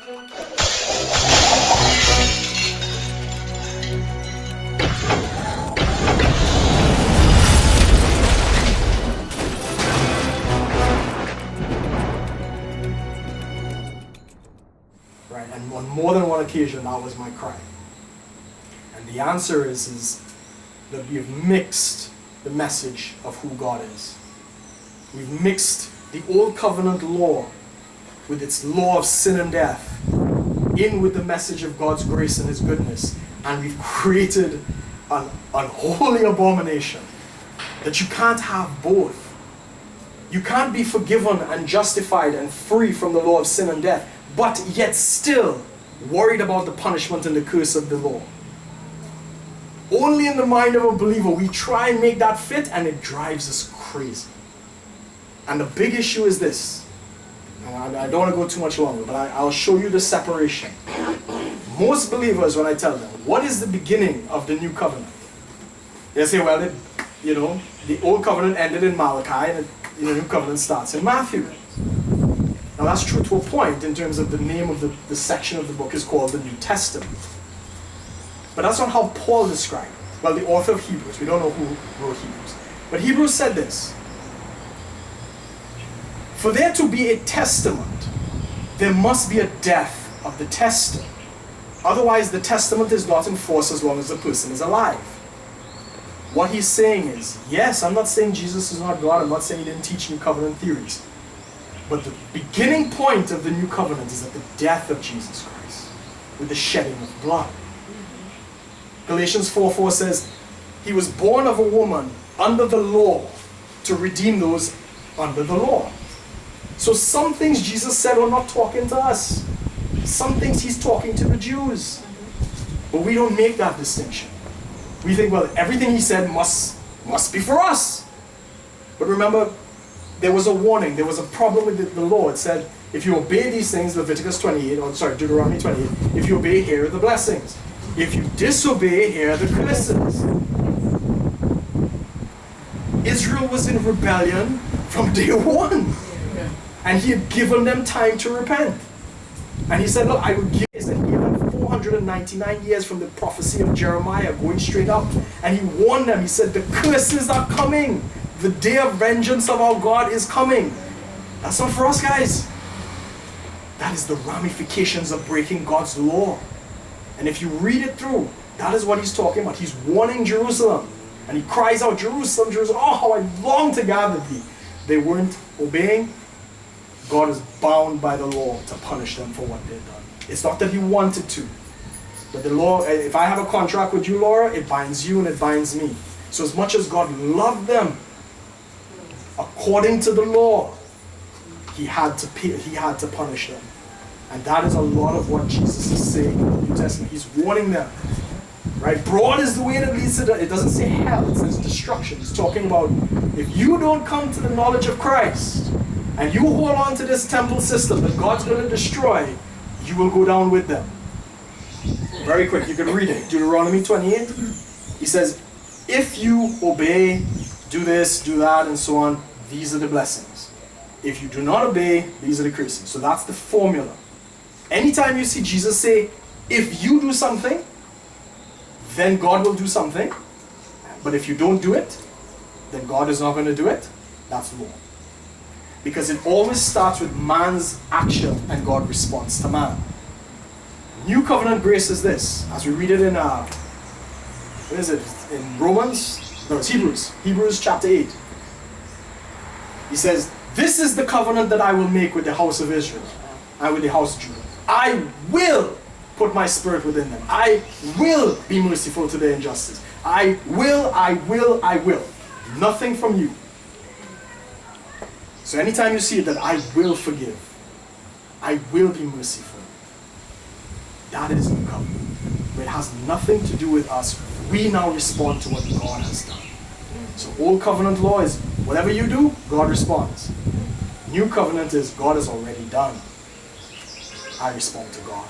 Right, and on more than one occasion, that was my cry. And the answer is that we have mixed the message of who God is. We've mixed the old covenant law with its law of sin and death in with the message of God's grace and His goodness. And we've created an unholy abomination that you can't have both. You can't be forgiven and justified and free from the law of sin and death, but yet still worried about the punishment and the curse of the law. Only in the mind of a believer we try and make that fit, and it drives us crazy. And the big issue is this. I don't want to go too much longer, but I'll show you the separation. Most believers, when I tell them, what is the beginning of the new covenant? They say, well, the old covenant ended in Malachi, and the new covenant starts in Matthew. Now that's true to a point in terms of the name of the section of the book is called the New Testament. But that's not how Paul described it. Well, the author of Hebrews, we don't know who wrote Hebrews. But Hebrews said this: for there to be a testament, there must be a death of the tester. Otherwise, the testament is not in force as long as the person is alive. What he's saying is, yes, I'm not saying Jesus is not God. I'm not saying he didn't teach new covenant theories. But the beginning point of the new covenant is at the death of Jesus Christ, with the shedding of blood. Galatians 4:4 says, he was born of a woman under the law to redeem those under the law. So some things Jesus said are not talking to us. Some things he's talking to the Jews. But we don't make that distinction. We think, well, everything he said must be for us. But remember, there was a warning. There was a problem with the law. It said, if you obey these things, Deuteronomy 28, if you obey, here are the blessings. If you disobey, here are the curses. Israel was in rebellion from day one. And he had given them time to repent. And he said, look, I will give this. And he gave them 499 years from the prophecy of Jeremiah going straight up. And he warned them. He said, the curses are coming. The day of vengeance of our God is coming. That's not for us, guys. That is the ramifications of breaking God's law. And if you read it through, that is what he's talking about. He's warning Jerusalem. And he cries out, Jerusalem, Jerusalem, oh, how I long to gather thee. They weren't obeying. God is bound by the law to punish them for what they've done. It's not that he wanted to. But the law, if I have a contract with you, Laura, it binds you and it binds me. So as much as God loved them, according to the law, he had to punish them. And that is a lot of what Jesus is saying in the New Testament. He's warning them. Right? Broad is the way that leads to it doesn't say hell, it says destruction. He's talking about if you don't come to the knowledge of Christ and you hold on to this temple system that God's going to destroy, you will go down with them. Very quick, you can read it. Deuteronomy 28. He says, if you obey, do this, do that, and so on, these are the blessings. If you do not obey, these are the curses. So that's the formula. Anytime you see Jesus say, if you do something, then God will do something. But if you don't do it, then God is not going to do it. That's law. Because it always starts with man's action and God responds to man. New covenant grace is this. As we read it in, what is it? In Romans? No, it's Hebrews. Hebrews chapter 8. He says, this is the covenant that I will make with the house of Israel and with the house of Judah. I will put my spirit within them. I will be merciful to their injustice. I will. Nothing from you. So anytime you see it, that I will forgive. I will be merciful. That is new covenant. But it has nothing to do with us. We now respond to what God has done. So old covenant law is whatever you do, God responds. New covenant is God has already done. I respond to God.